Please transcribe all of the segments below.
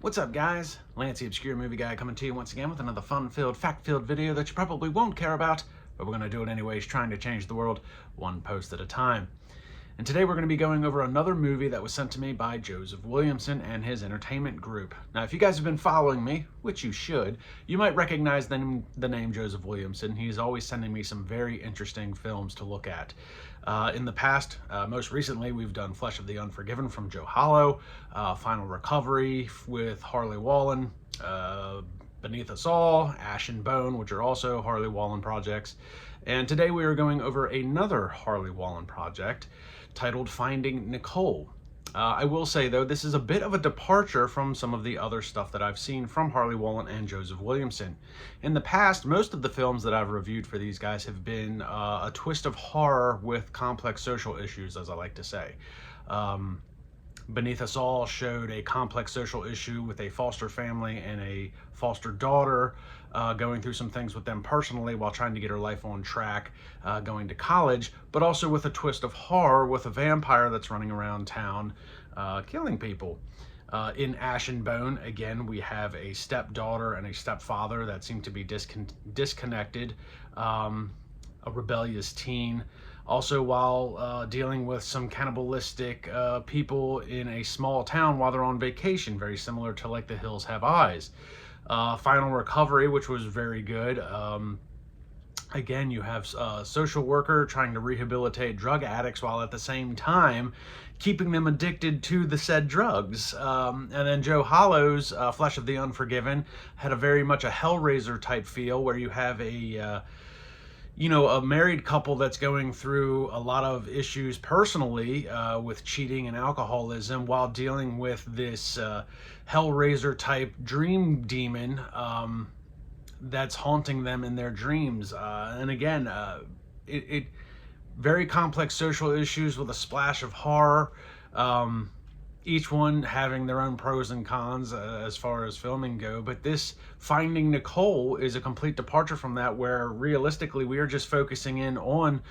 What's up, guys? Lance, the Obscure Movie Guy, coming to you once again with another fun-filled, fact-filled video that you probably won't care about, but we're going to do it anyways, trying to change the world one post at a time. And today we're going to be going over another movie that was sent to me by Joseph Williamson and his entertainment group. Now, if you guys have been following me, which you should, you might recognize the name Joseph Williamson. He's always sending me some very interesting films to look at. In the past, most recently, we've done Flesh of the Unforgiven from Joe Hollow, Final Recovery with Harley Wallen, Beneath Us All, Ash and Bone, which are also Harley Wallen projects. And today we are going over another Harley Wallen project titled Finding Nicole. I will say, though, this is a bit of a departure from some of the other stuff that I've seen from Harley Wallen and Joseph Williamson. In the past, most of the films that I've reviewed for these guys have been a twist of horror with complex social issues, as I like to say. Beneath Us All showed a complex social issue with a foster family and a foster daughter going through some things with them personally while trying to get her life on track going to college, but also with a twist of horror with a vampire that's running around town killing people. In Ash and Bone, again, we have a stepdaughter and a stepfather that seem to be disconnected, a rebellious teen. Also, while dealing with some cannibalistic people in a small town while they're on vacation, very similar to like The Hills Have Eyes. Final Recovery, which was very good. Again, you have a social worker trying to rehabilitate drug addicts while at the same time keeping them addicted to the said drugs. And then Joe Hollow's Flesh of the Unforgiven had a very much a Hellraiser type feel, where you have a a married couple that's going through a lot of issues personally with cheating and alcoholism while dealing with this Hellraiser type dream demon that's haunting them in their dreams. And again, it very complex social issues with a splash of horror. Each one having their own pros and cons as far as filming go, but this Finding Nicole is a complete departure from that, where realistically we are just focusing in on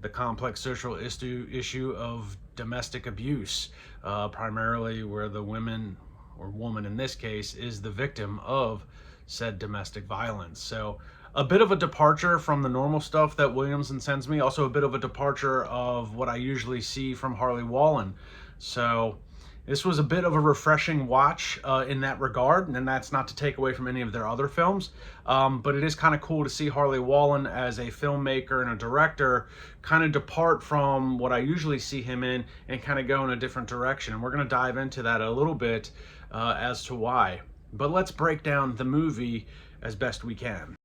the complex social issue of domestic abuse, primarily where the woman, or woman in this case, is the victim of said domestic violence. So a bit of a departure from the normal stuff that Williamson sends me, also a bit of a departure of what I usually see from Harley Wallen. So this was a bit of a refreshing watch in that regard, and that's not to take away from any of their other films, but it is kind of cool to see Harley Wallen as a filmmaker and a director kind of depart from what I usually see him in and kind of go in a different direction. And we're going to dive into that a little bit as to why. But let's break down the movie as best we can.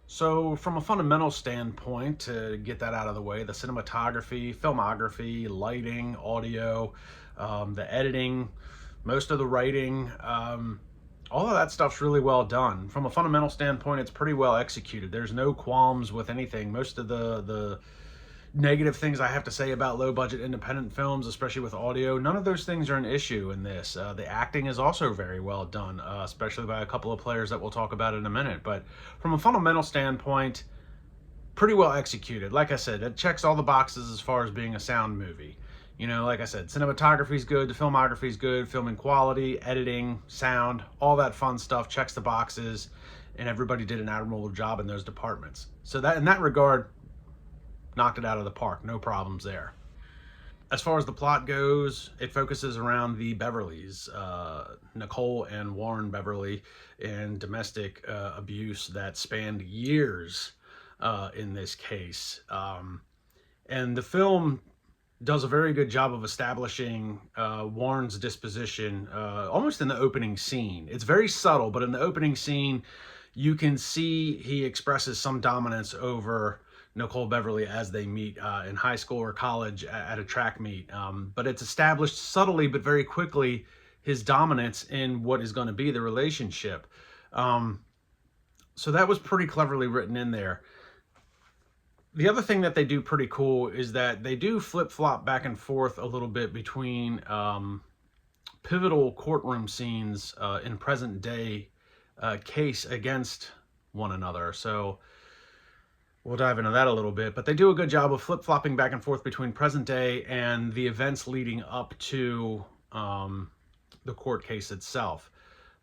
So from a fundamental standpoint, to get that out of the way, the cinematography, filmography, lighting, audio, the editing, most of the writing, all of that stuff's really well done. From a fundamental standpoint, it's pretty well executed. There's no qualms with anything. Most of the negative things I have to say about low-budget independent films, especially with audio, none of those things are an issue in this. The acting is also very well done, especially by a couple of players that we'll talk about in a minute. But from a fundamental standpoint, pretty well executed. Like I said, it checks all the boxes as far as being a sound movie. You know, like I said, cinematography's good, the filmography's good, filming quality, editing, sound, all that fun stuff checks the boxes, and everybody did an admirable job in those departments. So that, in that regard, knocked it out of the park. No problems there. As far as the plot goes, it focuses around the Beverlys, Nicole and Warren Beverly, and domestic abuse that spanned years in this case. And the film does a very good job of establishing Warren's disposition almost in the opening scene. It's very subtle, but in the opening scene, you can see he expresses some dominance over Nicole Beverly as they meet in high school or college at a track meet. But it's established subtly but very quickly his dominance in what is going to be the relationship. So that was pretty cleverly written in there. The other thing that they do pretty cool is that they do flip-flop back and forth a little bit between pivotal courtroom scenes in present day case against one another. So we'll dive into that a little bit, but they do a good job of flip-flopping back and forth between present day and the events leading up to the court case itself.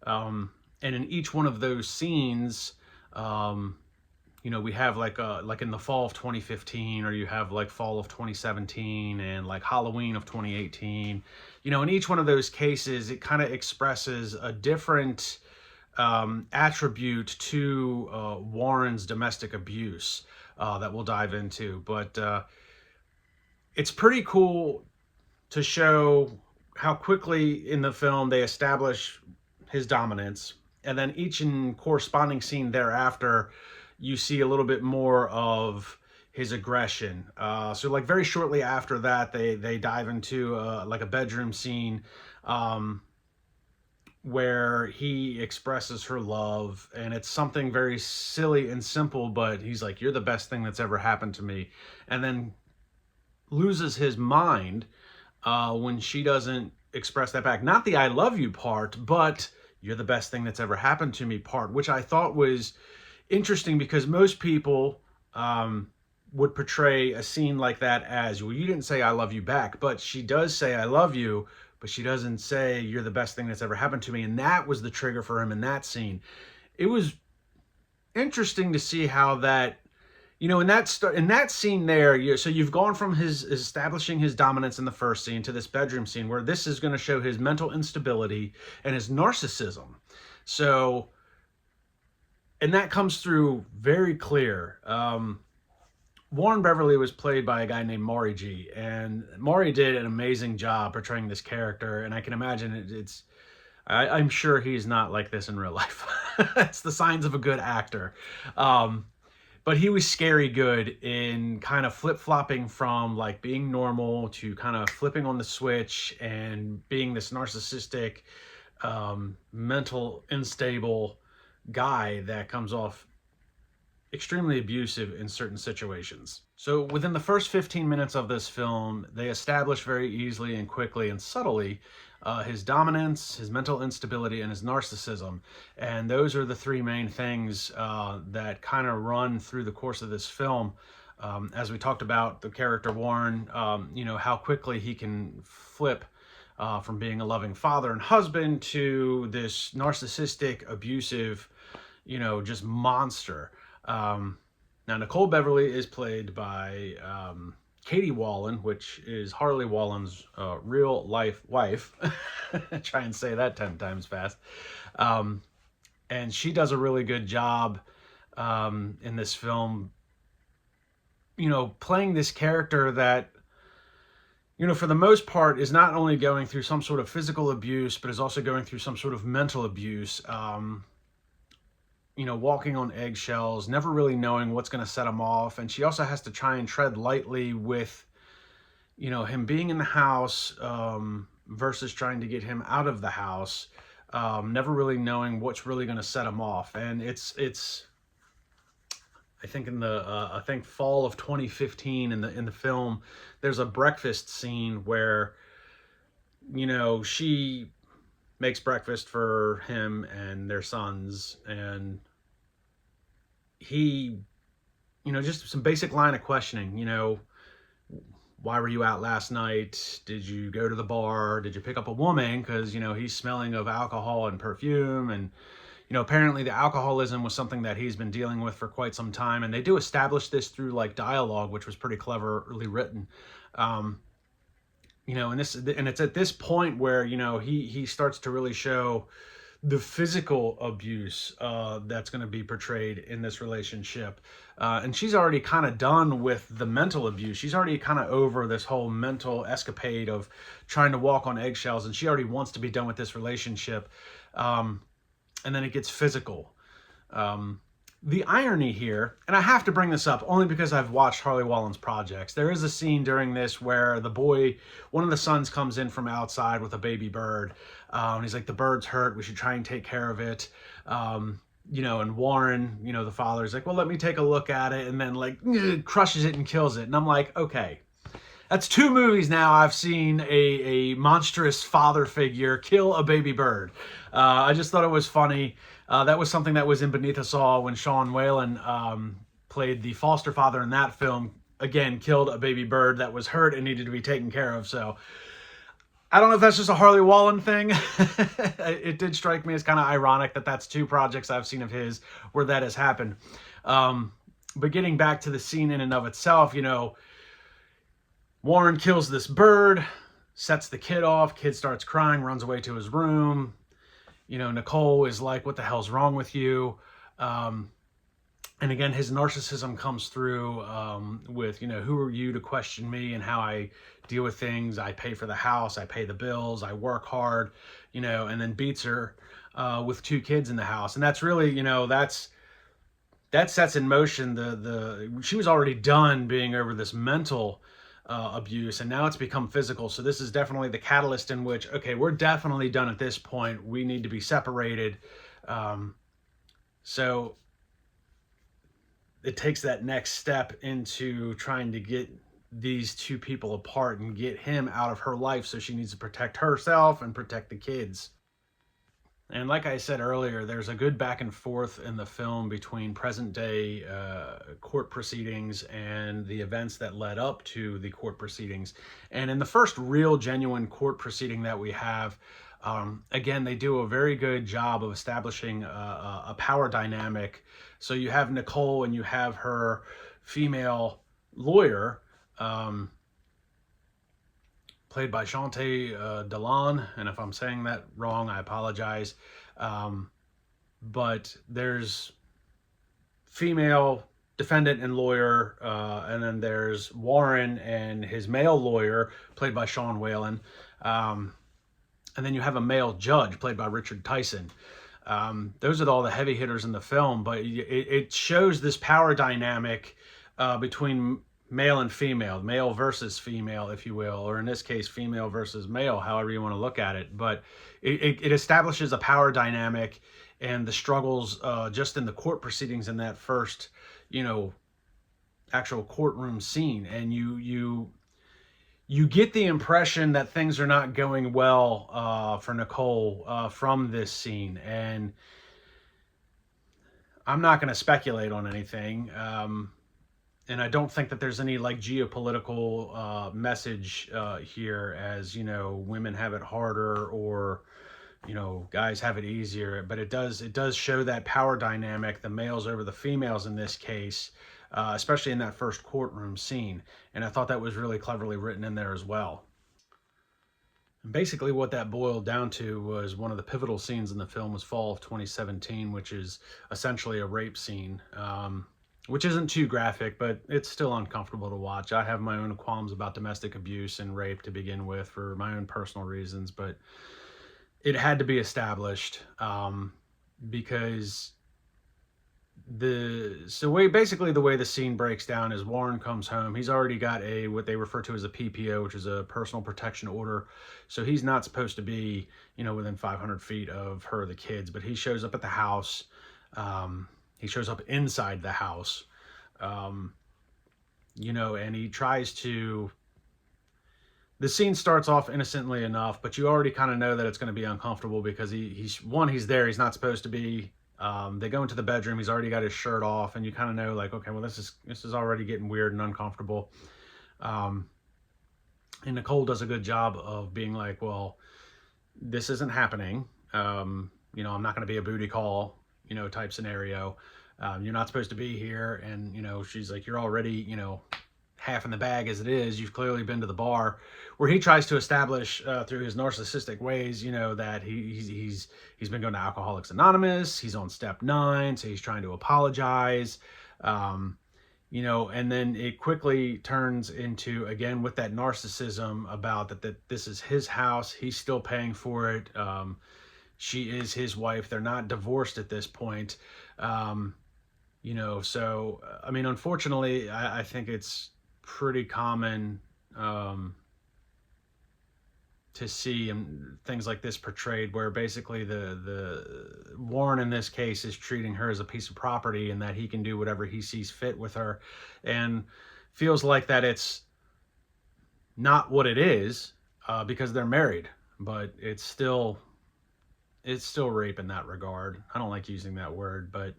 And in each one of those scenes, you know, we have like in the fall of 2015, or you have like fall of 2017 and like Halloween of 2018. You know, in each one of those cases, it kind of expresses a different attribute to Warren's domestic abuse that we'll dive into. But it's pretty cool to show how quickly in the film they establish his dominance, and then each and corresponding scene thereafter, you see a little bit more of his aggression. So like very shortly after that, they dive into like a bedroom scene where he expresses her love, and it's something very silly and simple, but he's like, "You're the best thing that's ever happened to me," and then loses his mind when she doesn't express that back. Not the "I love you" part, but "You're the best thing that's ever happened to me" part, which I thought was interesting, because most people would portray a scene like that as, well, you didn't say "I love you" back, but she does say "I love you," but she doesn't say "You're the best thing that's ever happened to me," and that was the trigger for him in that scene. It was interesting to see how that, you know, in that scene there, so you've gone from his establishing his dominance in the first scene to this bedroom scene where this is going to show his mental instability and his narcissism. So, and that comes through very clear. Warren Beverly was played by a guy named Maury G, and Maury did an amazing job portraying this character, and I can imagine I'm sure he's not like this in real life. It's the signs of a good actor. But he was scary good in kind of flip-flopping from like being normal to kind of flipping on the switch and being this narcissistic, mental unstable guy that comes off extremely abusive in certain situations. So within the first 15 minutes of this film, they establish very easily and quickly and subtly his dominance, his mental instability, and his narcissism. And those are the three main things that kind of run through the course of this film. As we talked about the character Warren, you know, how quickly he can flip from being a loving father and husband to this narcissistic, abusive, you know, just monster. Now, Nicole Beverly is played by Katie Wallen, which is Harley Wallen's real life wife. Try and say that 10 times fast. And she does a really good job in this film, you know, playing this character that, you know, for the most part is not only going through some sort of physical abuse, but is also going through some sort of mental abuse. You know, walking on eggshells, never really knowing what's going to set him off. And she also has to try and tread lightly with, you know, him being in the house versus trying to get him out of the house, never really knowing what's really going to set him off. And it's I think in the fall of 2015 in the film, there's a breakfast scene where, you know, she makes breakfast for him and their sons, and he, you know, just some basic line of questioning, you know, why were you out last night? Did you go to the bar? Did you pick up a woman? Because, you know, he's smelling of alcohol and perfume, and, you know, apparently the alcoholism was something that he's been dealing with for quite some time, and they do establish this through like dialogue, which was pretty cleverly written. and it's at this point where, he starts to really show the physical abuse that's going to be portrayed in this relationship. And she's already kind of done with the mental abuse. She's already kind of over this whole mental escapade of trying to walk on eggshells, and she already wants to be done with this relationship. And then it gets physical. The irony here, and I have to bring this up only because I've watched Harley Wallen's projects. There is a scene during this where one of the sons comes in from outside with a baby bird. And he's like, the bird's hurt. We should try and take care of it. And Warren, the father's like, well, let me take a look at it. And then crushes it and kills it. And I'm like, okay. That's 2 movies now I've seen a monstrous father figure kill a baby bird. I just thought it was funny. That was something that was in Beneath Us All when Sean Whalen played the foster father in that film. Again, killed a baby bird that was hurt and needed to be taken care of. So I don't know if that's just a Harley Wallen thing. It did strike me as kind of ironic that that's 2 projects I've seen of his where that has happened. But getting back to the scene in and of itself, Warren kills this bird, sets the kid off. Kid starts crying, runs away to his room. Nicole is like, what the hell's wrong with you? And again, his narcissism comes through with, who are you to question me and how I deal with things? I pay for the house, I pay the bills, I work hard, and then beats her with 2 kids in the house. And that's really, that sets in motion she was already done being over this mental abuse, and now it's become physical. So this is definitely the catalyst in which, okay, we're definitely done at this point. We need to be separated. So it takes that next step into trying to get these 2 people apart and get him out of her life. So she needs to protect herself and protect the kids. And like I said earlier, there's a good back and forth in the film between present day court proceedings and the events that led up to the court proceedings. And in the first real genuine court proceeding that we have, again, they do a very good job of establishing a power dynamic. So you have Nicole and you have her female lawyer, played by Shantae Delon, and if I'm saying that wrong, I apologize. But there's female defendant and lawyer, and then there's Warren and his male lawyer, played by Sean Whalen. And then you have a male judge, played by Richard Tyson. Those are all the heavy hitters in the film, but it shows this power dynamic between male and female, male versus female, if you will, or in this case, female versus male, however you want to look at it. But it establishes a power dynamic and the struggles just in the court proceedings in that first, actual courtroom scene. And you get the impression that things are not going well for Nicole from this scene. And I'm not going to speculate on anything. And I don't think that there's any geopolitical message here, as women have it harder or guys have it easier. But it does show that power dynamic, the males over the females in this case, especially in that first courtroom scene. And I thought that was really cleverly written in there as well. And basically what that boiled down to was one of the pivotal scenes in the film was fall of 2017, which is essentially a rape scene. Which isn't too graphic, but it's still uncomfortable to watch. I have my own qualms about domestic abuse and rape to begin with for my own personal reasons, but it had to be established because basically the way the scene breaks down is Warren comes home. He's already got what they refer to as a PPO, which is a personal protection order. So he's not supposed to be, within 500 feet of her or the kids, but he shows up at the house. He shows up inside the house, and he tries to... The scene starts off innocently enough, but you already kind of know that it's going to be uncomfortable because he's there. He's not supposed to be. They go into the bedroom. He's already got his shirt off, and you kind of know, okay, well, this is already getting weird and uncomfortable. And Nicole does a good job of being like, well, this isn't happening. I'm not going to be a booty call, type scenario. You're not supposed to be here. And, she's like, you're already, half in the bag as it is. You've clearly been to the bar, where he tries to establish through his narcissistic ways, that he's been going to Alcoholics Anonymous. He's on step 9, so he's trying to apologize. And then it quickly turns into, again, with that narcissism about that this is his house. He's still paying for it. She is his wife. They're not divorced at this point. So, I mean, unfortunately, I think it's pretty common to see things like this portrayed, where basically the Warren in this case is treating her as a piece of property, and that he can do whatever he sees fit with her, and feels like that it's not what it is, because they're married, but it's still rape in that regard. I don't like using that word, but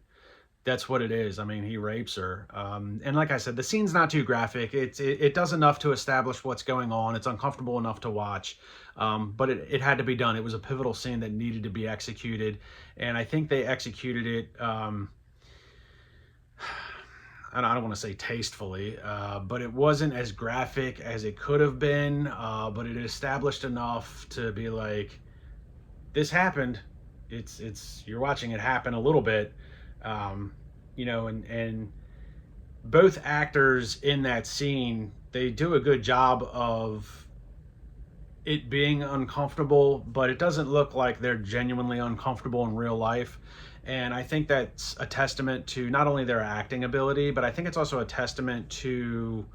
that's what it is. I mean, he rapes her. And like I said, the scene's not too graphic. It does enough to establish what's going on. It's uncomfortable enough to watch. But it had to be done. It was a pivotal scene that needed to be executed. And I think they executed it, I don't want to say tastefully, but it wasn't as graphic as it could have been. But it established enough to be like, this happened. You're watching it happen a little bit. And both actors in that scene, they do a good job of it being uncomfortable, but it doesn't look like they're genuinely uncomfortable in real life. And I think that's a testament to not only their acting ability, but I think it's also a testament to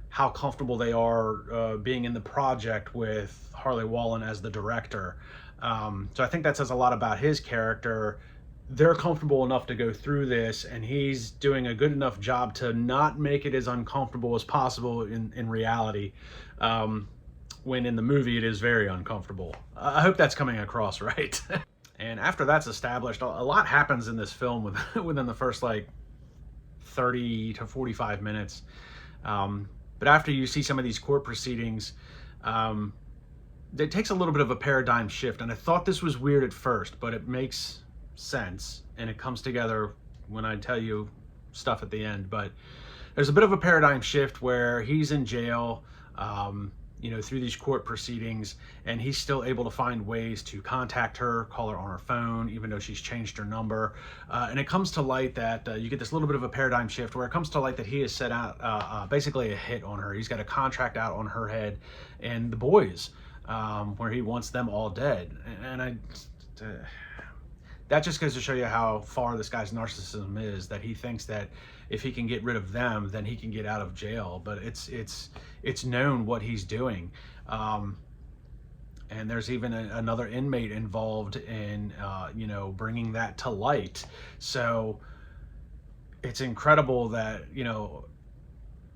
how comfortable they are being in the project with Harley Wallen as the director. So I think that says a lot about his character. They're comfortable enough to go through this, and he's doing a good enough job to not make it as uncomfortable as possible in reality, when in the movie it is very uncomfortable. I hope that's coming across right. And after that's established, a lot happens in this film within the first 30 to 45 minutes. But after you see some of these court proceedings, it takes a little bit of a paradigm shift. And I thought this was weird at first, but it makes sense, and it comes together when I tell you stuff at the end. But there's a bit of a paradigm shift where he's in jail, through these court proceedings, and he's still able to find ways to contact her, call her on her phone, even though she's changed her number. And it comes to light that you get this little bit of a paradigm shift where it comes to light that he has set out basically a hit on her. He's got a contract out on her head and the boys, where he wants them all dead. And that just goes to show you how far this guy's narcissism is, that he thinks that if he can get rid of them, then he can get out of jail. But it's known what he's doing. And there's even another inmate involved in, bringing that to light. So it's incredible that,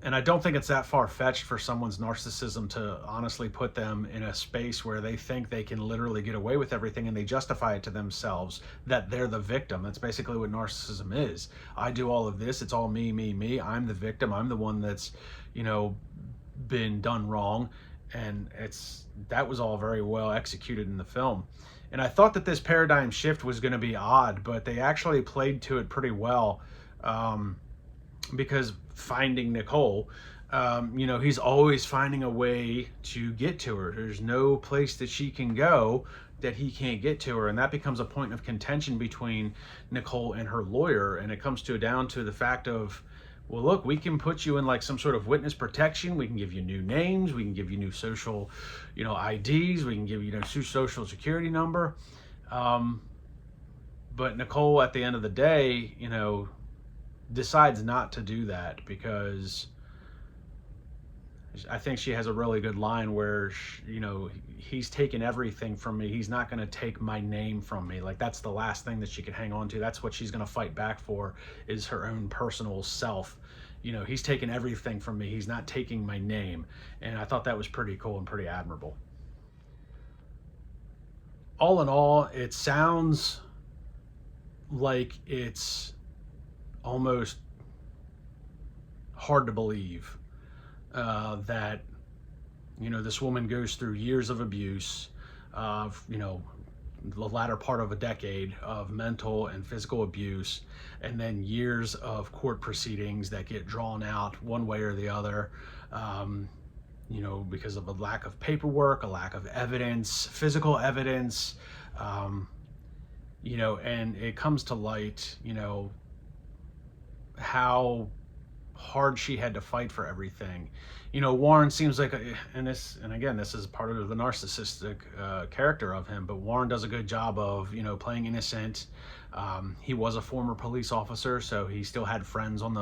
and I don't think it's that far-fetched for someone's narcissism to honestly put them in a space where they think they can literally get away with everything, and they justify it to themselves that they're the victim. That's basically what narcissism is. I do all of this. It's all me, me, me. I'm the victim. I'm the one that's, been done wrong. And that was all very well executed in the film. And I thought that this paradigm shift was going to be odd, but they actually played to it pretty well. Because finding Nicole, he's always finding a way to get to her. There's no place that she can go that he can't get to her, and that becomes a point of contention between Nicole and her lawyer. And it comes down to the fact of, well, look, we can put you in some sort of witness protection. We can give you new names. We can give you new social, IDs. We can give you new social security number. But Nicole, at the end of the day, decides not to do that, because I think she has a really good line where, he's taken everything from me. He's not going to take my name from me. That's the last thing that she can hang on to. That's what she's going to fight back for, is her own personal self. He's taken everything from me. He's not taking my name. And I thought that was pretty cool and pretty admirable. All in all, it sounds like it's almost hard to believe that this woman goes through years of abuse, the latter part of a decade of mental and physical abuse, and then years of court proceedings that get drawn out one way or the other, because of a lack of paperwork, a lack of evidence, physical evidence, and it comes to light, how hard she had to fight for everything. Warren seems like, and again, this is part of the narcissistic character of him, but Warren does a good job of, playing innocent. He was a former police officer, so he still had friends on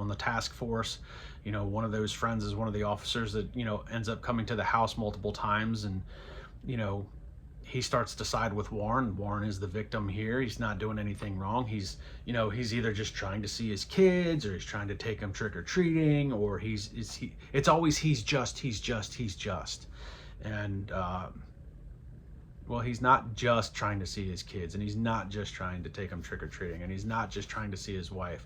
the task force. One of those friends is one of the officers that, ends up coming to the house multiple times, and, he starts to side with Warren. Warren is the victim here. He's not doing anything wrong. He's either just trying to see his kids, or he's trying to take them trick-or-treating, or it's always he's just. And, well, he's not just trying to see his kids, and he's not just trying to take them trick-or-treating, and he's not just trying to see his wife.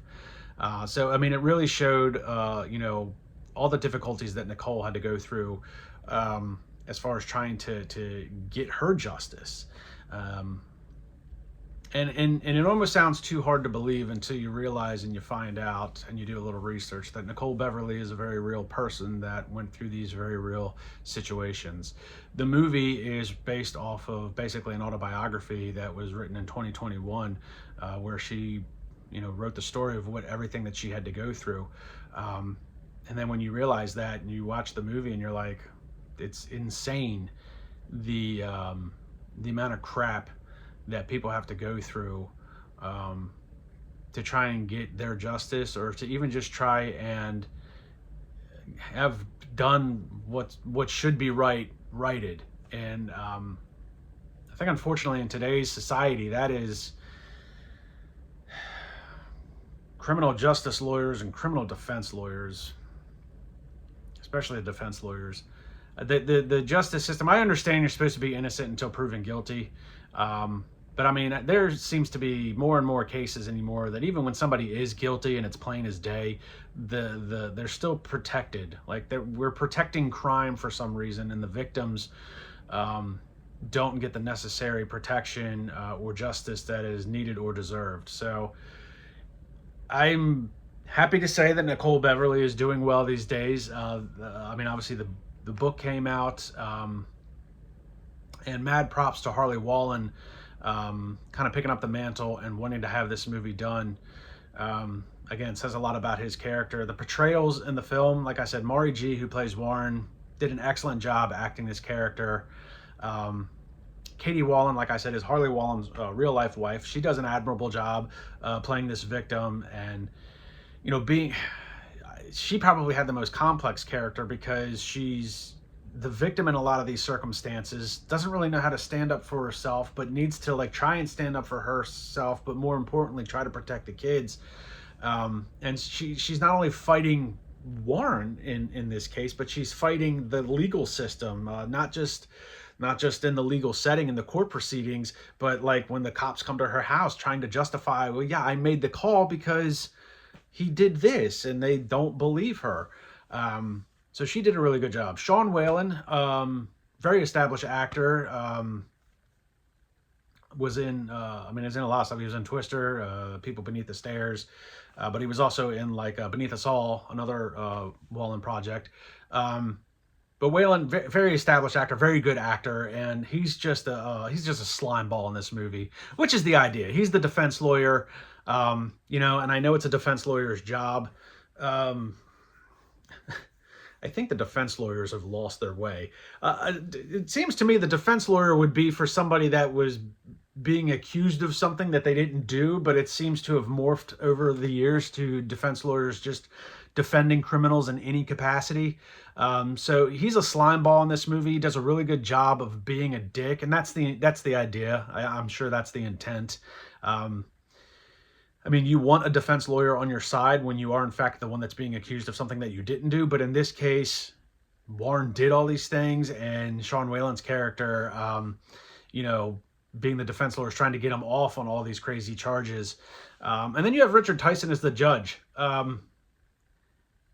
So, I mean, it really showed, all the difficulties that Nicole had to go through, as far as trying to get her justice. And it almost sounds too hard to believe until you realize and you find out and you do a little research that Nicole Beverly is a very real person that went through these very real situations. The movie is based off of basically an autobiography that was written in 2021, where she, wrote the story of everything that she had to go through. And then when you realize that and you watch the movie and you're like, it's insane, the amount of crap that people have to go through to try and get their justice, or to even just try and have done what should be righted. And I think, unfortunately, in today's society, that is criminal justice lawyers and criminal defense lawyers, especially the defense lawyers. The justice system, I understand you're supposed to be innocent until proven guilty. But I mean, there seems to be more and more cases anymore that even when somebody is guilty and it's plain as day, they're still protected. Like, we're protecting crime for some reason, and the victims don't get the necessary protection or justice that is needed or deserved. So I'm happy to say that Nicole Beverly is doing well these days. I mean, obviously the book came out, and mad props to Harley Wallen, kind of picking up the mantle and wanting to have this movie done. Again, says a lot about his character. The portrayals in the film, like I said, Maury G, who plays Warren, did an excellent job acting this character. Katie Wallen, like I said, is Harley Wallen's real life wife. She does an admirable job playing this victim, and she probably had the most complex character because she's the victim in a lot of these circumstances, doesn't really know how to stand up for herself, but needs to try and stand up for herself, but more importantly, try to protect the kids. And she's not only fighting Warren in this case, but she's fighting the legal system, not just in the legal setting in the court proceedings, but when the cops come to her house trying to justify, well, yeah, I made the call because he did this, and they don't believe her. So she did a really good job. Sean Whalen, very established actor, was in, is in a lot of stuff. He was in Twister, People Beneath the Stairs, but he was also in Beneath Us All, another Whalen project. But Whalen, very established actor, very good actor, and he's just a slime ball in this movie, which is the idea. He's the defense lawyer, and I know it's a defense lawyer's job. I think the defense lawyers have lost their way. It seems to me the defense lawyer would be for somebody that was being accused of something that they didn't do, but it seems to have morphed over the years to defense lawyers just defending criminals in any capacity. So he's a slime ball in this movie. He does a really good job of being a dick, and that's the idea. I'm sure that's the intent. You want a defense lawyer on your side when you are, in fact, the one that's being accused of something that you didn't do. But in this case, Warren did all these things, and Sean Whalen's character, being the defense lawyer, is trying to get him off on all these crazy charges. And then you have Richard Tyson as the judge.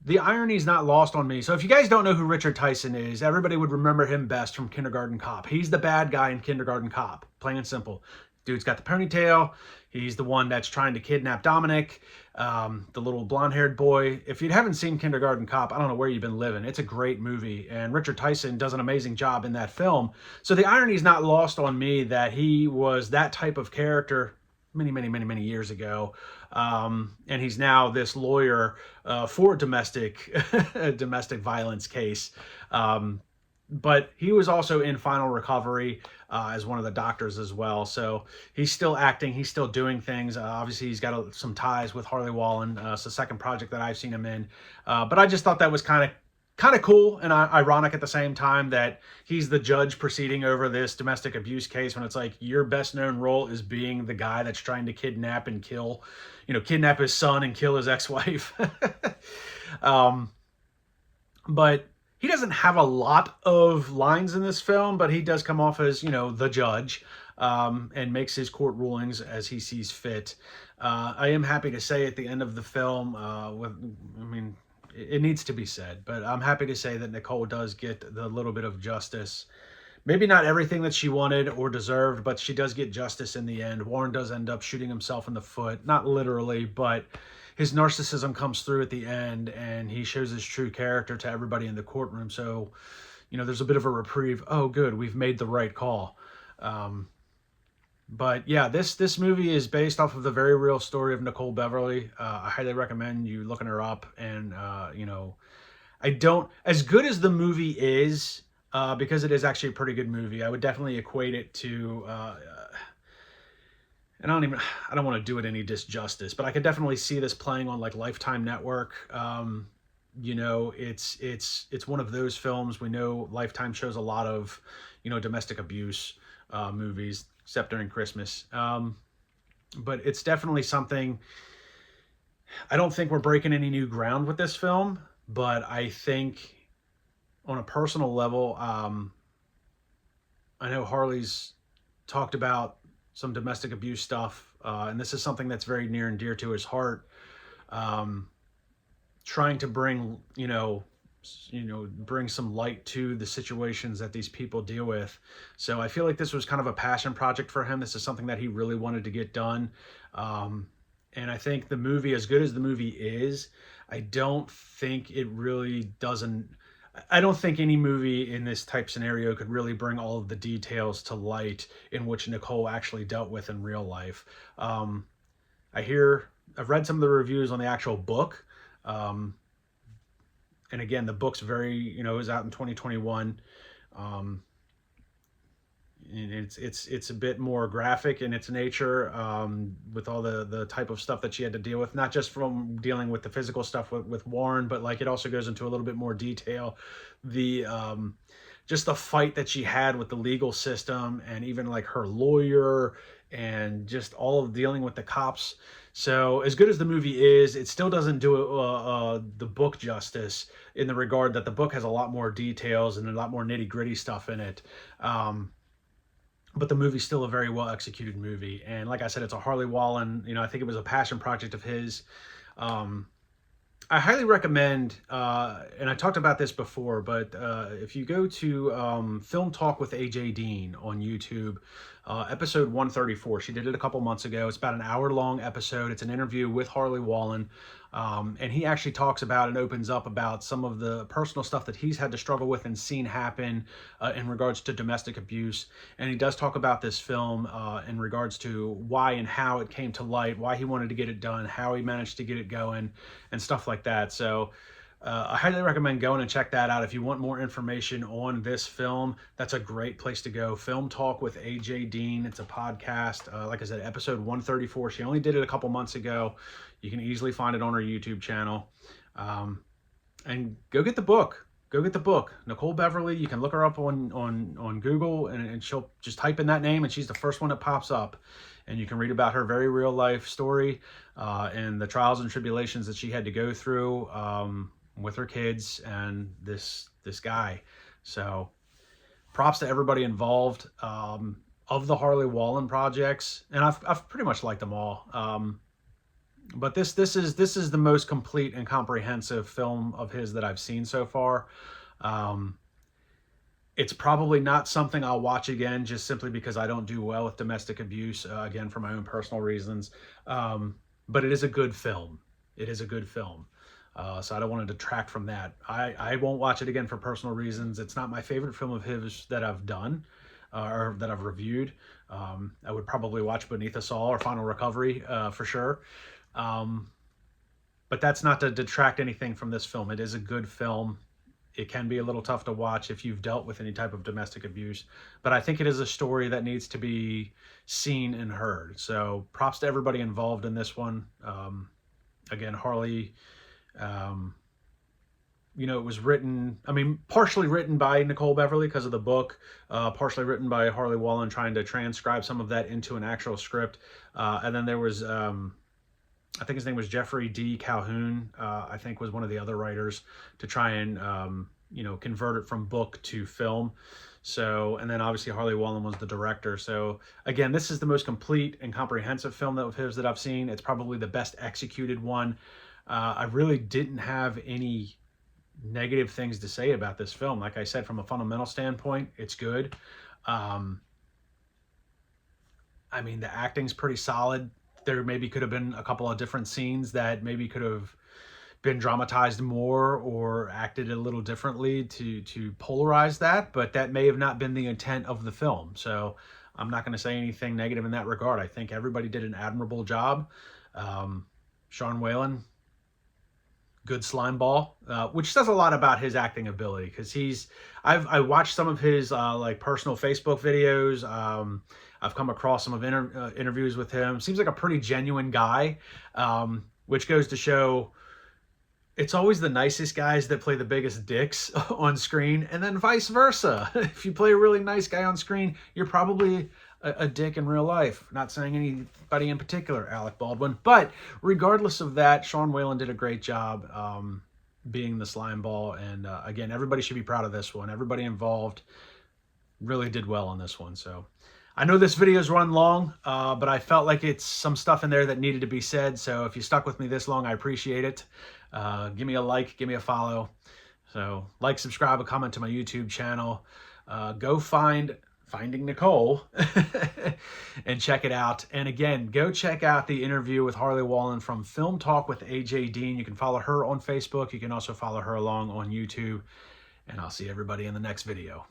The irony is not lost on me. So if you guys don't know who Richard Tyson is, everybody would remember him best from Kindergarten Cop. He's the bad guy in Kindergarten Cop, plain and simple. Dude's got the ponytail. He's the one that's trying to kidnap Dominic, the little blonde-haired boy. If you haven't seen Kindergarten Cop, I don't know where you've been living. It's a great movie, and Richard Tyson does an amazing job in that film. So the irony is not lost on me that he was that type of character many years ago. And he's now this lawyer for domestic violence case. But he was also in Final Recovery as one of the doctors as well. So he's still acting. He's still doing things. Obviously, he's got some ties with Harley Wallen. It's the second project that I've seen him in. But I just thought that was kind of cool and ironic at the same time that he's the judge proceeding over this domestic abuse case when it's like your best known role is being the guy that's trying to kidnap and kill, kidnap his son and kill his ex-wife. But he doesn't have a lot of lines in this film, but he does come off as, the judge, and makes his court rulings as he sees fit. I am happy to say at the end of the film, it needs to be said, but I'm happy to say that Nicole does get the little bit of justice. Maybe not everything that she wanted or deserved, but she does get justice in the end. Warren does end up shooting himself in the foot, not literally, but his narcissism comes through at the end, and he shows his true character to everybody in the courtroom. So, there's a bit of a reprieve. Oh, good, we've made the right call. But yeah, this movie is based off of the very real story of Nicole Beverly. I highly recommend you looking her up. And, as good as the movie is, because it is actually a pretty good movie, I would definitely equate it to, and I don't want to do it any disjustice, but I could definitely see this playing on like Lifetime Network. It's one of those films. We know Lifetime shows a lot of, domestic abuse movies, except during Christmas. But it's definitely something. I don't think we're breaking any new ground with this film, but I think on a personal level, I know Harley's talked about some domestic abuse stuff, and this is something that's very near and dear to his heart. Trying to bring, bring some light to the situations that these people deal with. So I feel like this was kind of a passion project for him. This is something that he really wanted to get done. And I think the movie, as good as the movie is, I don't think any movie in this type scenario could really bring all of the details to light in which Nicole actually dealt with in real life. I've read some of the reviews on the actual book. And again, the book's very, is out in 2021. And it's a bit more graphic in its nature, with all the type of stuff that she had to deal with, not just from dealing with the physical stuff with Warren, but like it also goes into a little bit more detail. Just the fight that she had with the legal system, and even like her lawyer, and just all of dealing with the cops. So as good as the movie is, it still doesn't do the book justice, in the regard that the book has a lot more details and a lot more nitty gritty stuff in it. But the movie's still a very well executed movie. And like I said, it's a Harley Wallen, I think it was a passion project of his. I highly recommend, and I talked about this before, but if you go to Film Talk with AJ Dean on YouTube, episode 134, she did it a couple months ago. It's about an hour-long episode. It's an interview with Harley Wallen, and he actually talks about and opens up about some of the personal stuff that he's had to struggle with and seen happen in regards to domestic abuse. And he does talk about this film in regards to why and how it came to light, why he wanted to get it done, how he managed to get it going, and stuff like that. So I highly recommend going and check that out. If you want more information on this film, that's a great place to go. Film Talk with AJ Dean. It's a podcast. Like I said, episode 134. She only did it a couple months ago. You can easily find it on her YouTube channel. And go get the book. Go get the book. Nicole Beverly. You can look her up on Google, and she'll just type in that name, and she's the first one that pops up. And you can read about her very real life story and the trials and tribulations that she had to go through with her kids and this guy. So props to everybody involved of the Harley Wallen projects. And I've pretty much liked them all. But this is the most complete and comprehensive film of his that I've seen so far. Um, it's probably not something I'll watch again, just simply because I don't do well with domestic abuse, again, for my own personal reasons. But it is a good film. It is a good film. So I don't want to detract from that. I won't watch it again for personal reasons. It's not my favorite film of his that I've done, or that I've reviewed. I would probably watch Beneath Us All or Final Recovery, for sure. Um, but that's not to detract anything from this film. It is a good film. It can be a little tough to watch if you've dealt with any type of domestic abuse, but I think it is a story that needs to be seen and heard. So props to everybody involved in this one. Again, Harley, um, it was written, I mean, partially written by Nicole Beverly because of the book, partially written by Harley Wallen trying to transcribe some of that into an actual script. And then there was, I think his name was Jeffrey D. Calhoun, I think was one of the other writers to try and, convert it from book to film. So, and then obviously Harley Wallen was the director. So again, this is the most complete and comprehensive film of his that I've seen. It's probably the best executed one. I really didn't have any negative things to say about this film. Like I said, from a fundamental standpoint, it's good. I mean, the acting's pretty solid. There maybe could have been a couple of different scenes that maybe could have been dramatized more or acted a little differently to polarize that, but that may have not been the intent of the film. So I'm not going to say anything negative in that regard. I think everybody did an admirable job. Sean Whalen, good slime ball, which says a lot about his acting ability, because I watched some of his like personal Facebook videos. I've come across some of interviews with him. Seems like a pretty genuine guy, which goes to show it's always the nicest guys that play the biggest dicks on screen, and then vice versa. If you play a really nice guy on screen, you're probably a dick in real life. Not saying anybody in particular, Alec Baldwin, but regardless of that, Sean Whalen did a great job being the slime ball, and again, everybody should be proud of this one. Everybody involved really did well on this one. So I know this video's run long, but I felt like it's some stuff in there that needed to be said. So if you stuck with me this long, I appreciate it. Give me a like, give me a follow. So like, subscribe, a comment to my YouTube channel. Go Finding Nicole and check it out. And again, go check out the interview with Harley Wallen from Film Talk with AJ Dean. You can follow her on Facebook. You can also follow her along on YouTube. And I'll see everybody in the next video.